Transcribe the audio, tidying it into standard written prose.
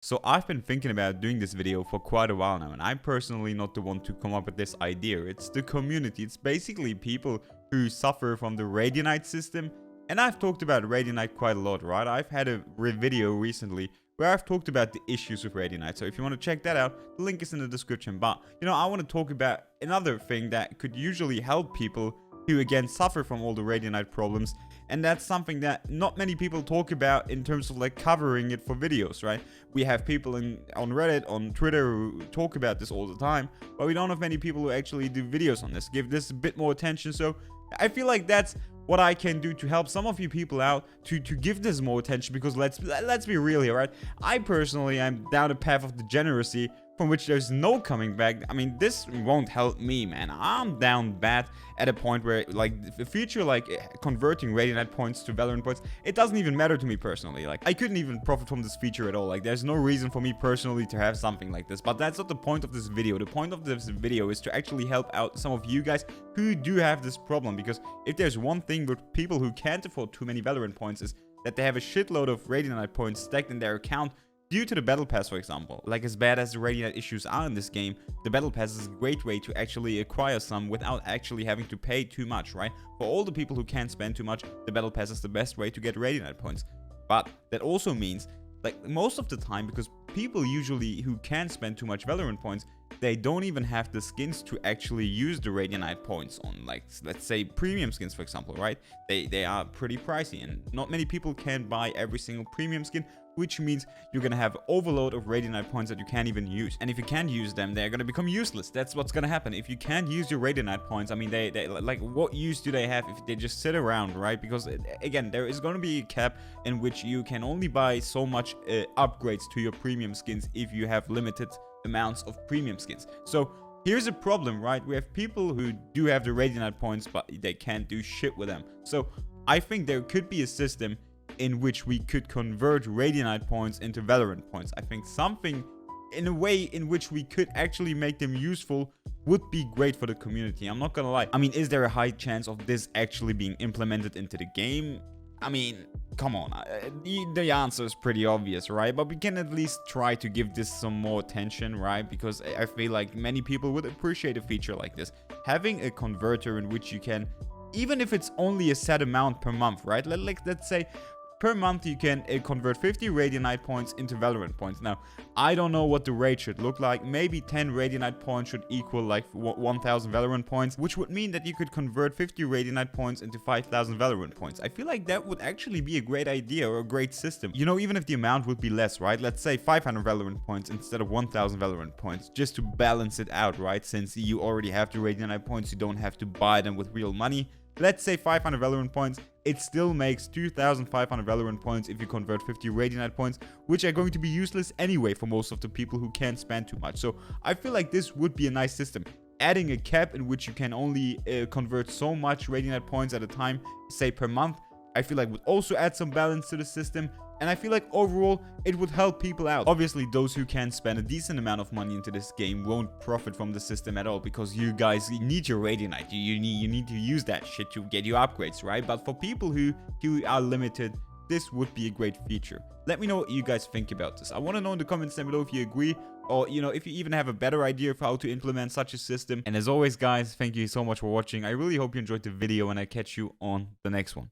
So I've been thinking about doing this video for quite a while now, and I'm personally not the one to come up with this idea. It's the community. It's basically people who suffer from the Radianite system. And I've talked about Radianite quite a lot, right? I've had a video recently where I've talked about the issues with Radianite. So if you want to check that out, the link is in the description. But, I want to talk about another thing that could usually help people who again suffer from all the Radianite problems, and that's something that not many people talk about in terms of like covering it for videos, right? We have people on Reddit, on Twitter who talk about this all the time, but we don't have many people who actually do videos on this, give this a bit more attention. So I feel like that's what I can do to help some of you people out to give this more attention, because let's be real here, right? I personally am down a path of degeneracy from which there's no coming back. I mean, this won't help me, man. I'm down bad at a point where, like, the future, like, converting Radianite points to Valorant points, it doesn't even matter to me personally. Like, I couldn't even profit from this feature at all. Like, there's no reason for me personally to have something like this. But that's not the point of this video. The point of this video is to actually help out some of you guys who do have this problem. Because if there's one thing with people who can't afford too many Valorant points, is that they have a shitload of Radianite points stacked in their account due to the battle pass, for example. Like, as bad as the Radianite issues are in this game, the battle pass is a great way to actually acquire some without actually having to pay too much, right? For all the people who can't spend too much, the battle pass is the best way to get Radianite points. But that also means, like, most of the time, because people usually who can't spend too much Valorant points, they don't even have the skins to actually use the Radianite points on, like, let's say premium skins, for example, right? They are pretty pricey, and not many people can buy every single premium skin, which means you're gonna have overload of Radianite points that you can't even use. And if you can't use them, they're gonna become useless. That's what's gonna happen. If you can't use your Radianite points, I mean, they like, what use do they have if they just sit around, right? Because again, there is gonna be a cap in which you can only buy so much upgrades to your premium skins if you have limited amounts of premium skins. So here's a problem, right? We have people who do have the Radianite points, but they can't do shit with them. So I think there could be a system in which we could convert Radianite points into Valorant points. I think something in a way in which we could actually make them useful would be great for the community. I'm not gonna lie. I mean, is there a high chance of this actually being implemented into the game? I mean, come on. The answer is pretty obvious, right? But we can at least try to give this some more attention, right? Because I feel like many people would appreciate a feature like this. Having a converter in which you can, even if it's only a set amount per month, right? Let's say per month you can convert 50 Radianite points into Valorant points. Now, I don't know what the rate should look like. Maybe 10 Radianite points should equal like 1,000 Valorant points, which would mean that you could convert 50 Radianite points into 5,000 Valorant points. I feel like that would actually be a great idea or a great system. Even if the amount would be less, right? Let's say 500 Valorant points instead of 1,000 Valorant points, just to balance it out, right? Since you already have the Radianite points, you don't have to buy them with real money. Let's say 500 Valorant points, it still makes 2,500 Valorant points if you convert 50 Radianite points, which are going to be useless anyway for most of the people who can't spend too much. So I feel like this would be a nice system. Adding a cap in which you can only convert so much Radianite points at a time, say per month, I feel like would also add some balance to the system. And I feel like overall, it would help people out. Obviously, those who can spend a decent amount of money into this game won't profit from the system at all, because you guys need your Radianite. You need to use that shit to get your upgrades, right? But for people who are limited, this would be a great feature. Let me know what you guys think about this. I want to know in the comments down below if you agree, or if you even have a better idea of how to implement such a system. And as always, guys, thank you so much for watching. I really hope you enjoyed the video, and I catch you on the next one.